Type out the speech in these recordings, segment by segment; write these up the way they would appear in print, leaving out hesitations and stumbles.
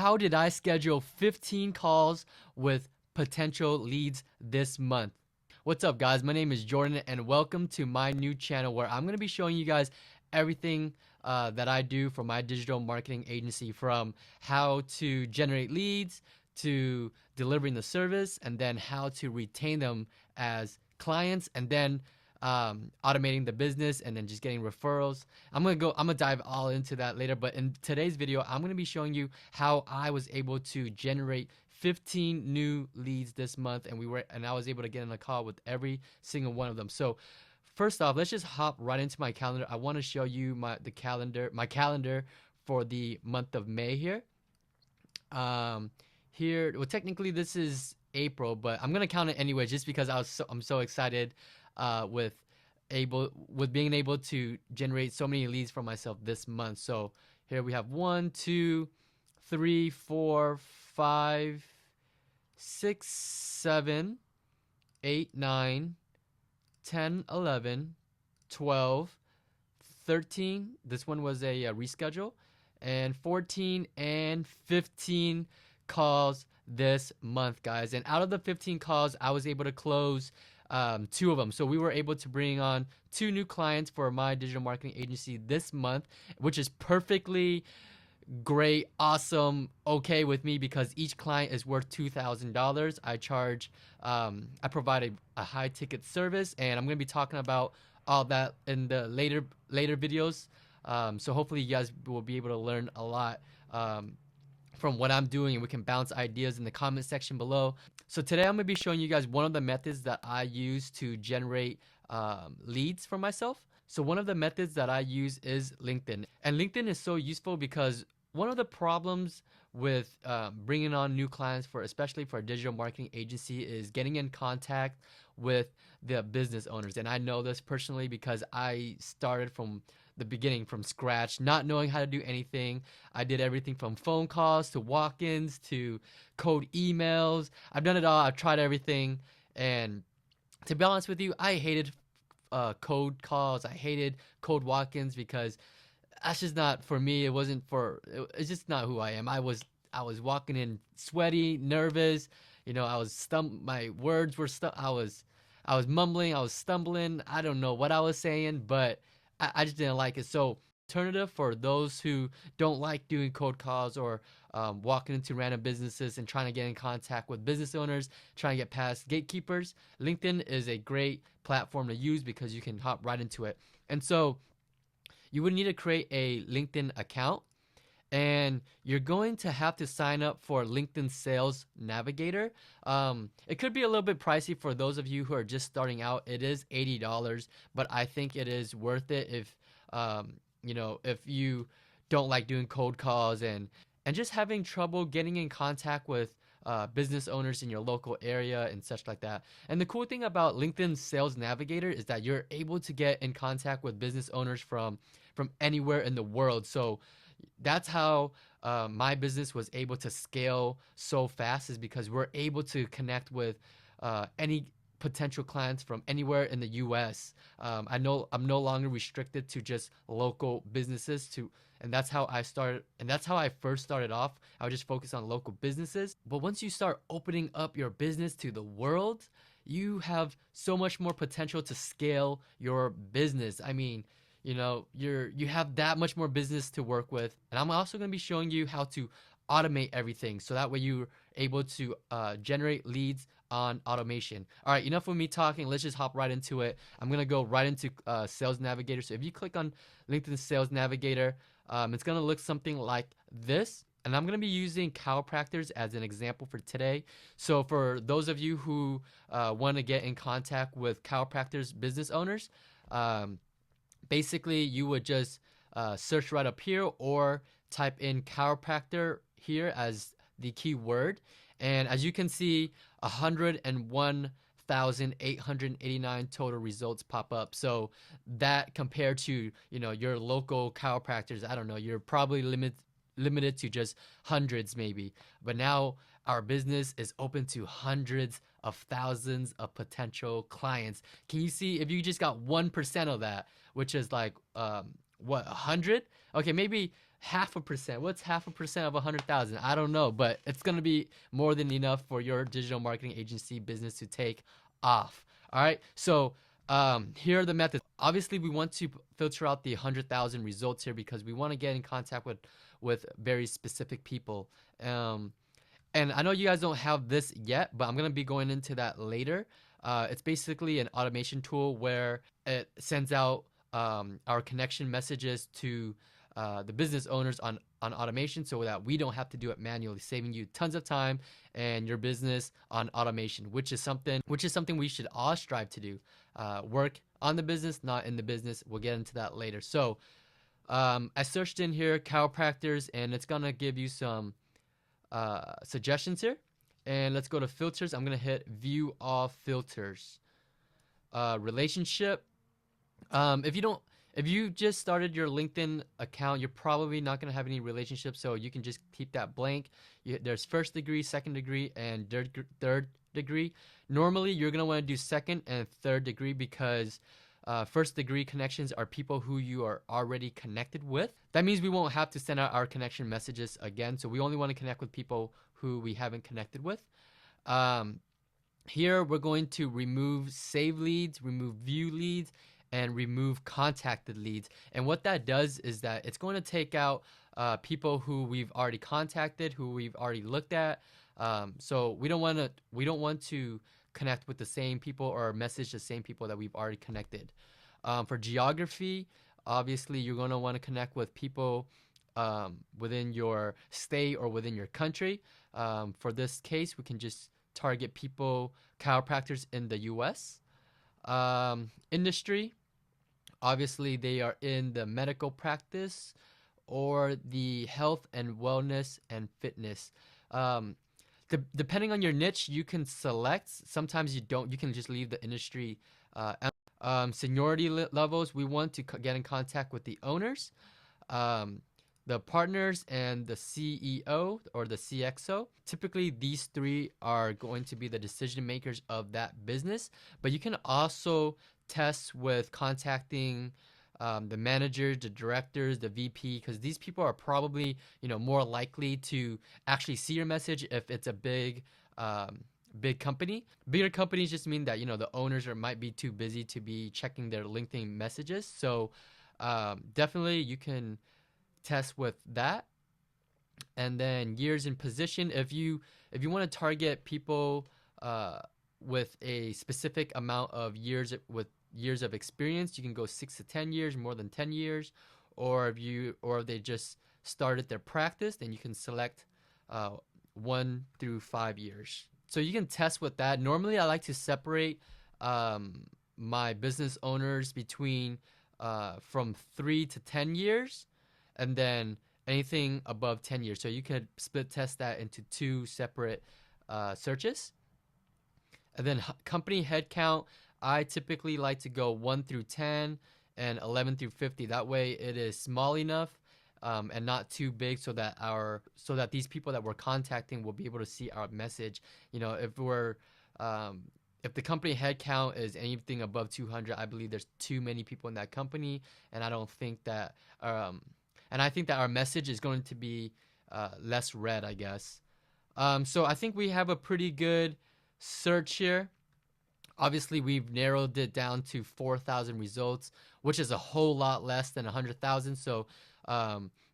how did I schedule 15 calls with potential leads this month? What's up, guys? My name is Jordan, and welcome to my new channel where I'm going to be showing you guys everything that I do for my digital marketing agency, from how to generate leads to delivering the service, and then how to retain them as clients, and then automating the business, and then just getting referrals. I'm gonna dive all into that later, but in today's video I'm gonna be showing you how I was able to generate 15 new leads this month, and I was able to get in a call with every single one of them. So first off, let's just hop right into my calendar. I want to show you my calendar for the month of May here. Well, technically this is April, but I'm gonna count it anyway, just because I'm so excited with being able to generate so many leads for myself this month. So here we have 1, 2, 3, 4, 5, 6, 7, 8, 9, 10, 11, 12, 13. This one was a reschedule, and 14 and 15 calls this month, guys. And out of the 15 calls, I was able to close 2 of them. So we were able to bring on 2 new clients for my digital marketing agency this month, which is perfectly great, awesome, okay with me, because each client is worth $2,000. I provide a high ticket service, and I'm going to be talking about all that in the later videos. So hopefully you guys will be able to learn a lot from what I'm doing, and we can bounce ideas in the comment section below. So today I'm going to be showing you guys one of the methods that I use to generate leads for myself. So one of the methods that I use is LinkedIn. And LinkedIn is so useful because one of the problems with bringing on new clients, especially for a digital marketing agency, is getting in contact with the business owners. And I know this personally because I started from the beginning, from scratch, not knowing how to do anything. I did everything from phone calls to walk-ins to cold emails. I've done it all. I've tried everything. And to be honest with you, I hated cold calls. I hated cold walk-ins because that's just not for me. It's just not who I am. I was walking in sweaty, nervous. My words were I was mumbling, I was stumbling. I don't know what I was saying, but I just didn't like it. So alternative for those who don't like doing cold calls or walking into random businesses and trying to get in contact with business owners, trying to get past gatekeepers, LinkedIn is a great platform to use because you can hop right into it. And so you would need to create a LinkedIn account, and you're going to have to sign up for LinkedIn Sales Navigator. It could be a little bit pricey for those of you who are just starting out. It is $80, but I think it is worth it if you don't like doing cold calls and just having trouble getting in contact with business owners in your local area and such like that. And the cool thing about LinkedIn Sales Navigator is that you're able to get in contact with business owners from anywhere in the world. So that's how my business was able to scale so fast, is because we're able to connect with any potential clients from anywhere in the US. I'm no longer restricted to just local businesses, and that's how I started, and that's how I first started off. I would just focus on local businesses. But once you start opening up your business to the world, you have so much more potential to scale your business. I mean, you have that much more business to work with. And I'm also going to be showing you how to automate everything, so that way you're able to generate leads on automation. All right, enough of me talking. Let's just hop right into it. I'm going to go right into Sales Navigator. So if you click on LinkedIn Sales Navigator, it's going to look something like this. And I'm going to be using chiropractors as an example for today. So for those of you who want to get in contact with chiropractors, business owners, basically you would just search right up here, or type in chiropractor here as the keyword. And as you can see, 101,889 total results pop up. So that, compared to your local chiropractors, I don't know, you're probably limited to just hundreds maybe. But now our business is open to hundreds of thousands of potential clients. Can you see, if you just got 1% of that, which is like 100? Okay, maybe half a percent. What's half a percent of 100,000? I don't know, but it's gonna be more than enough for your digital marketing agency business to take off. All right. So here are the methods. Obviously, we want to filter out the 100,000 results here because we want to get in contact with very specific people. And I know you guys don't have this yet, but I'm gonna be going into that later. It's basically an automation tool where it sends out our connection messages to the business owners on automation so that we don't have to do it manually, saving you tons of time and your business on automation, which is something we should all strive to do. Work on the business, not in the business. We'll get into that later. So I searched in here chiropractors, and it's gonna give you some suggestions here. And let's go to filters. I'm gonna hit view all filters. Relationship. If you just started your LinkedIn account, you're probably not gonna have any relationships, so you can just keep that blank. There's first degree, second degree, and third degree. Normally, you're gonna want to do second and third degree because first degree connections are people who you are already connected with. That means we won't have to send out our connection messages again. So we only want to connect with people who we haven't connected with. Here we're going to remove save leads, remove view leads, and remove contacted leads. And what that does is that it's going to take out people who we've already contacted, who we've already looked at. So we don't want to connect with the same people or message the same people that we've already connected. For geography, obviously you're going to want to connect with people within your state or within your country. For this case, we can just target people, chiropractors in the US. Industry, obviously they are in the medical practice or the health and wellness and fitness. Depending on your niche, you can select. Sometimes you don't. You can just leave the industry. Seniority levels, we want to get in contact with the owners, the partners, and the CEO or the CXO. Typically, these three are going to be the decision makers of that business. But you can also test with contacting the managers, the directors, the VP, because these people are probably more likely to actually see your message if it's a big company. Bigger companies just mean that the owners might be too busy to be checking their LinkedIn messages. So definitely you can test with that. And then years in position. If you want to target people with a specific amount of years of experience, you can go 6 to 10 years, more than 10 years. Or if they just started their practice, then you can select 1 through 5 years. So you can test with that. Normally, I like to separate my business owners between from 3 to 10 years, and then anything above 10 years. So you could split test that into 2 separate searches. And then company headcount, I typically like to go 1 through 10 and 11 through 50. That way it is small enough and not too big so that these people that we're contacting will be able to see our message. If the company headcount is anything above 200, I believe there's too many people in that company, and I don't think that and I think that our message is going to be less read, I guess. So I think we have a pretty good search here. Obviously, we've narrowed it down to 4,000 results, which is a whole lot less than 100,000. So,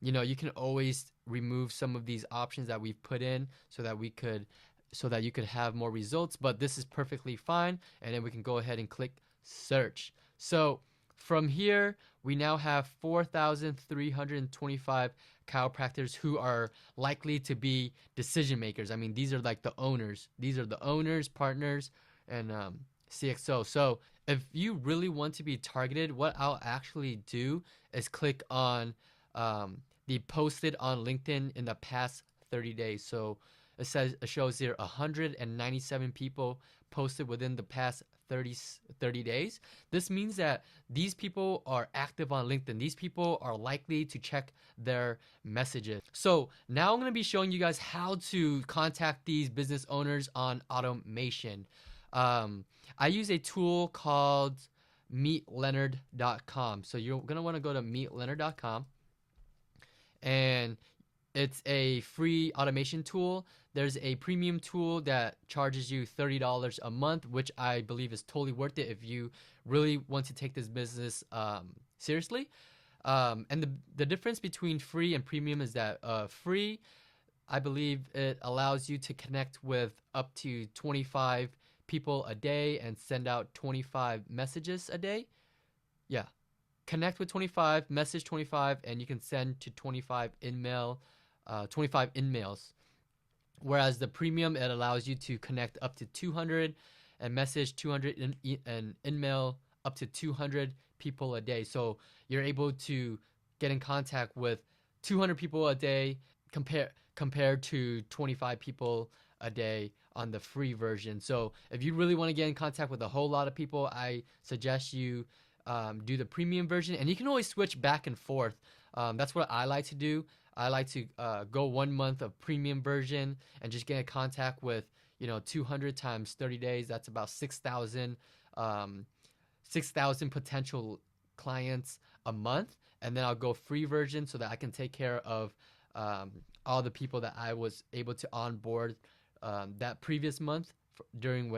you can always remove some of these options that we've put in so that you could have more results. But this is perfectly fine. And then we can go ahead and click search. So from here, we now have 4,325 chiropractors who are likely to be decision makers. I mean, these are like the owners. These are the owners, partners, and CXO. So if you really want to be targeted, what I'll actually do is click on the posted on LinkedIn in the past 30 days. So it shows here 197 people posted within the past 30 days. This means that these people are active on LinkedIn. These people are likely to check their messages. So now I'm going to be showing you guys how to contact these business owners on automation. I use a tool called meetleonard.com. So you're going to want to go to meetleonard.com. and it's a free automation tool. There's a premium tool that charges you $30 a month, which I believe is totally worth it if you really want to take this business seriously. And the difference between free and premium is that free, I believe it allows you to connect with up to 25 people a day and send out 25 messages a day. Yeah. Connect with 25, message 25, and you can send to 25 in-mails. Whereas the premium, it allows you to connect up to 200 and message 200 and in-mail up to 200 people a day. So you're able to get in contact with 200 people a day compared to 25 people a day on the free version. So if you really want to get in contact with a whole lot of people, I suggest you do the premium version, and you can always switch back and forth. That's what I like to do. I like to go 1 month of premium version and just get in contact with 200 times 30 days. That's about 6,000 potential clients a month, and then I'll go free version so that I can take care of all the people that I was able to onboard that previous month during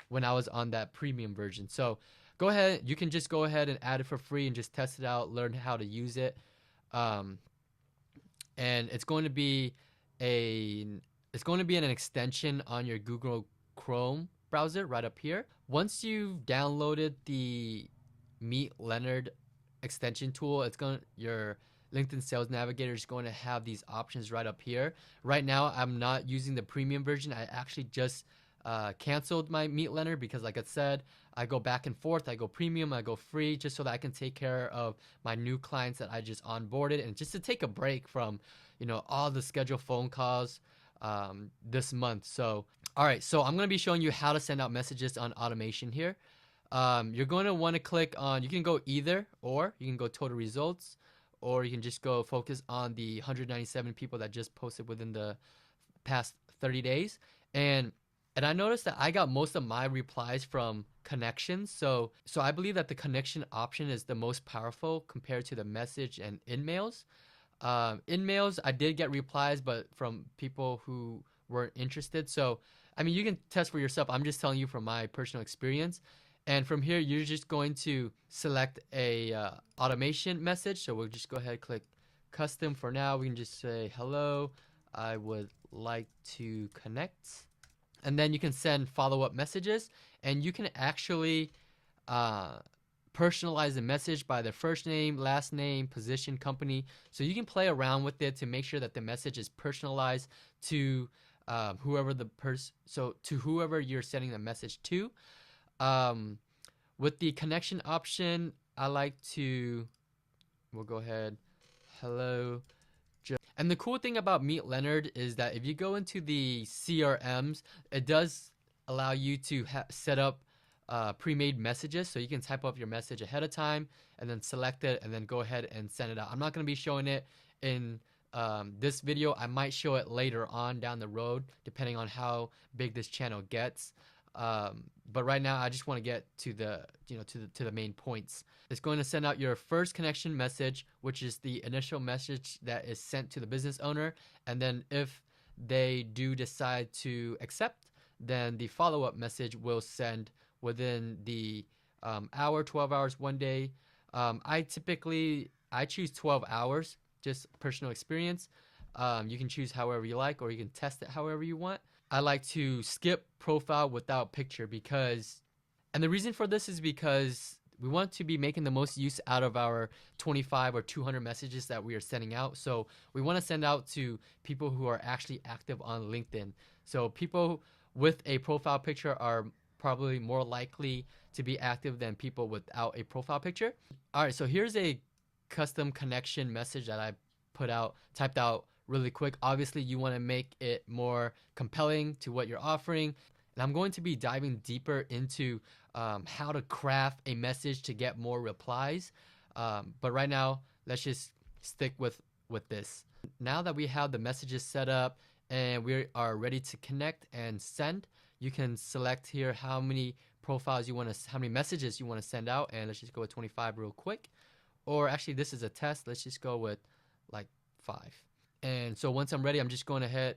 when I was on that premium version. So go ahead, you can just go ahead and add it for free and just test it out, learn how to use it. And it's going to be an extension on your Google Chrome browser right up here. Once you've downloaded the Meet Leonard extension tool, your LinkedIn Sales Navigator is going to have these options right up here. Right now, I'm not using the premium version. I actually just canceled my Meet Leonard because, like I said, I go back and forth. I go premium, I go free, just so that I can take care of my new clients that I just onboarded, and just to take a break from, all the scheduled phone calls this month. So, all right. So I'm going to be showing you how to send out messages on automation here. You're going to want to click on. You can go either or. You can go total results, or you can just go focus on the 197 people that just posted within the past 30 days. And I noticed that I got most of my replies from connections. So I believe that the connection option is the most powerful compared to the message and in-mails. In-mails, I did get replies, but from people who weren't interested. So, I mean, you can test for yourself. I'm just telling you from my personal experience. And from here, you're just going to select a automation message. So we'll just go ahead and click custom for now. We can just say, hello, I would like to connect. And then you can send follow-up messages, and you can actually personalize the message by their first name, last name, position, company. So you can play around with it to make sure that the message is personalized to whoever you're sending the message to. With the connection option, we'll go ahead, hello. And the cool thing about Meet Leonard is that if you go into the CRMs, it does allow you to set up pre-made messages. So you can type up your message ahead of time and then select it and then go ahead and send it out. I'm not going to be showing it in this video. I might show it later on down the road, depending on how big this channel gets. But right now, I just want to get to the main points. It's going to send out your first connection message, which is the initial message that is sent to the business owner. And then if they do decide to accept, then the follow-up message will send within the hour, 12 hours, 1 day. I choose 12 hours, just personal experience. You can choose however you like, or you can test it however you want. I like to skip profile without picture and the reason for this is because we want to be making the most use out of our 25 or 200 messages that we are sending out. So we want to send out to people who are actually active on LinkedIn. So people with a profile picture are probably more likely to be active than people without a profile picture. All right, so here's a custom connection message that I typed out really quick. Obviously, you want to make it more compelling to what you're offering. And I'm going to be diving deeper into how to craft a message to get more replies. But right now, let's just stick with this. Now that we have the messages set up and we are ready to connect and send, you can select here how many messages you want to send out. And let's just go with 25 real quick. Or actually, this is a test. Let's just go with like 5. And so once I'm ready, I'm just gonna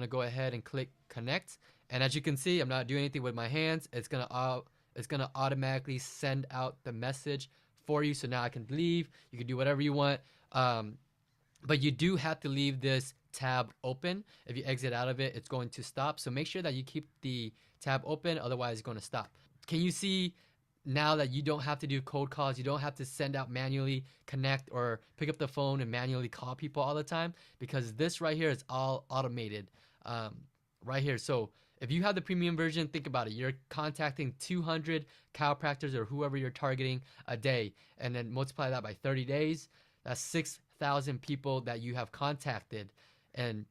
go ahead and click connect. And as you can see, I'm not doing anything with my hands. It's gonna automatically send out the message for you. So now I can leave. You can do whatever you want. But you do have to leave this tab open. If you exit out of it, it's going to stop. So make sure that you keep the tab open, otherwise it's going to stop. Can you see now that you don't have to do cold calls, you don't have to send out manually, connect, or pick up the phone and manually call people all the time? Because this right here is all automated right here. So if you have the premium version, think about it. You're contacting 200 chiropractors or whoever you're targeting a day, and then multiply that by 30 days. That's 6,000 people that you have contacted. And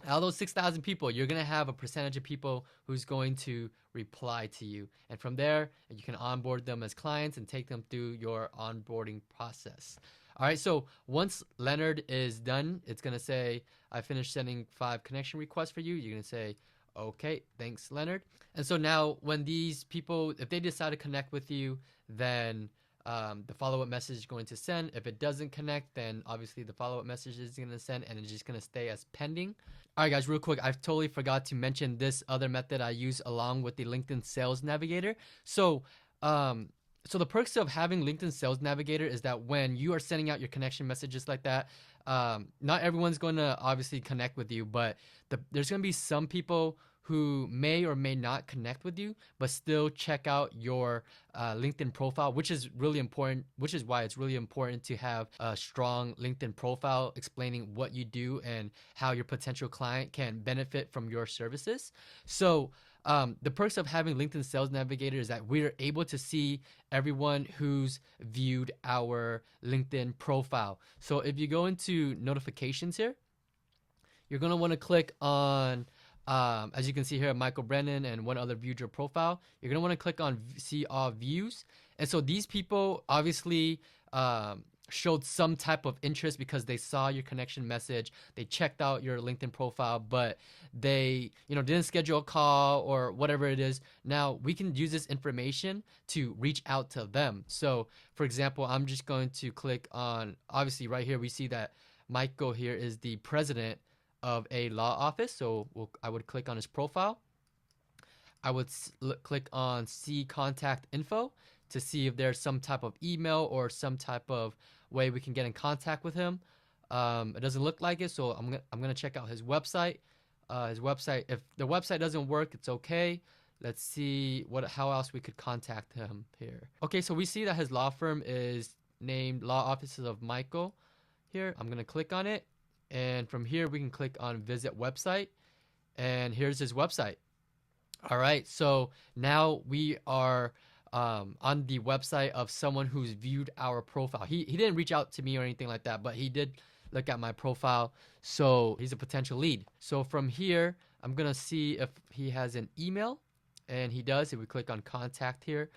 out of those 6,000 people, you're going to have a percentage of people who's going to reply to you. And from there, you can onboard them as clients and take them through your onboarding process. All right, so once Leonard is done, it's going to say, I finished sending 5 connection requests for you. You're going to say, okay, thanks, Leonard. And so now when these people, if they decide to connect with you, then the follow-up message is going to send. If it doesn't connect, then obviously the follow-up message is going to send, and it's just going to stay as pending. All right, guys, real quick, I totally forgot to mention this other method I use along with the LinkedIn Sales Navigator. So the perks of having LinkedIn Sales Navigator is that when you are sending out your connection messages like that, not everyone's going to obviously connect with you, but there's going to be some people who may or may not connect with you, but still check out your LinkedIn profile, which is really important, which is why it's really important to have a strong LinkedIn profile explaining what you do and how your potential client can benefit from your services. So the perks of having LinkedIn Sales Navigator is that we're able to see everyone who's viewed our LinkedIn profile. So if you go into notifications here, you're going to want to click on as you can see here, Michael Brennan and one other viewed your profile. You're going to want to click on see all views. And so these people obviously showed some type of interest because they saw your connection message. They checked out your LinkedIn profile, but they didn't schedule a call or whatever it is. Now we can use this information to reach out to them. So for example, I'm just going to click on, obviously right here we see that Michael here is the president of a law office. So I would click on his profile. I would click on see contact info to see if there's some type of email or some type of way we can get in contact with him. It doesn't look like it, so I'm gonna check out his website. If the website doesn't work, it's okay. Let's see how else we could contact him here. Okay, so we see that his law firm is named Law Offices of Michael here. I'm gonna click on it. And from here, we can click on visit website, and here's his website. All right, so now we are on the website of someone who's viewed our profile. He didn't reach out to me or anything like that, but he did look at my profile, so he's a potential lead. So from here, I'm gonna see if he has an email, and he does. If we click on contact here,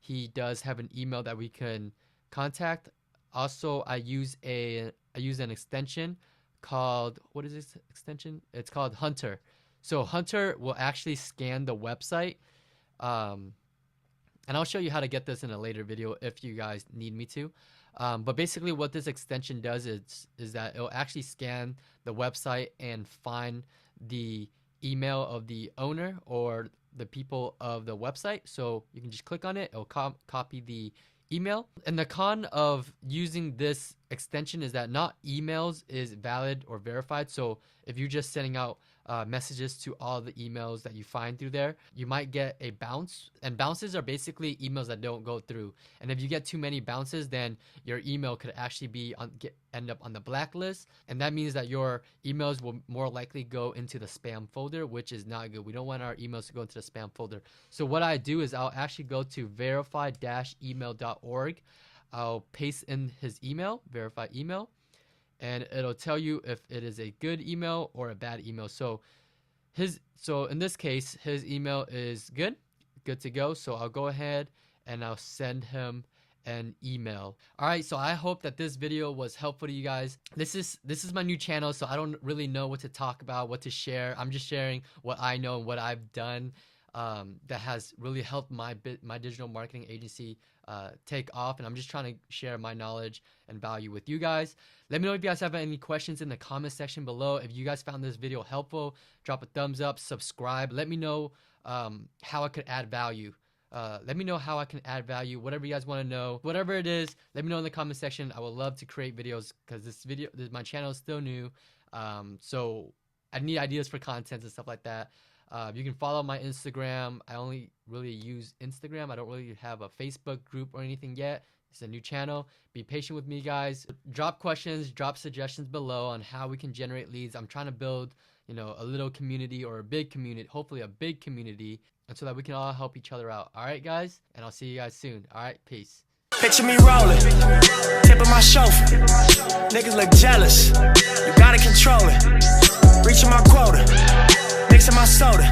he does have an email that we can contact. Also, I use an extension called, what is this extension? It's called Hunter. So Hunter will actually scan the website. And I'll show you how to get this in a later video if you guys need me to. But basically what this extension does is that it'll actually scan the website and find the email of the owner or the people of the website. So you can just click on it. It'll copy the email. And the con of using this extension is that not emails is valid or verified. So if you're just sending out messages to all the emails that you find through there, you might get a bounce. And bounces are basically emails that don't go through. And if you get too many bounces, then your email could actually end up on the blacklist. And that means that your emails will more likely go into the spam folder, which is not good. We don't want our emails to go into the spam folder. So what I do is I'll actually go to verify-email.org. I'll paste in his email, verify email, and it'll tell you if it is a good email or a bad email. So in this case, his email is good to go. So I'll go ahead and I'll send him an email. All right, so I hope that this video was helpful to you guys. This is my new channel, so I don't really know what to talk about, what to share. I'm just sharing what I know and what I've done. that has really helped my digital marketing agency take off, and I'm just trying to share my knowledge and value with you guys. Let me know if you guys have any questions in the comment section below. If you guys found this video helpful, drop a thumbs up, subscribe. Let me know how I could add value. Let me know how I can add value, whatever you guys want to know, whatever it is, let me know in the comment section. I would love to create videos because my channel is still new. So I need ideas for content and stuff like that. You can follow my Instagram. I only really use Instagram. I don't really have a Facebook group or anything yet. It's a new channel. Be patient with me, guys. Drop questions, drop suggestions below on how we can generate leads. I'm trying to build, a little community or a big community, hopefully a big community, and so that we can all help each other out. All right, guys, and I'll see you guys soon. All right, peace. Picture me rolling, tip of my chauffeur. Niggas look jealous, you gotta control it. Reaching my quota, mixing my soda.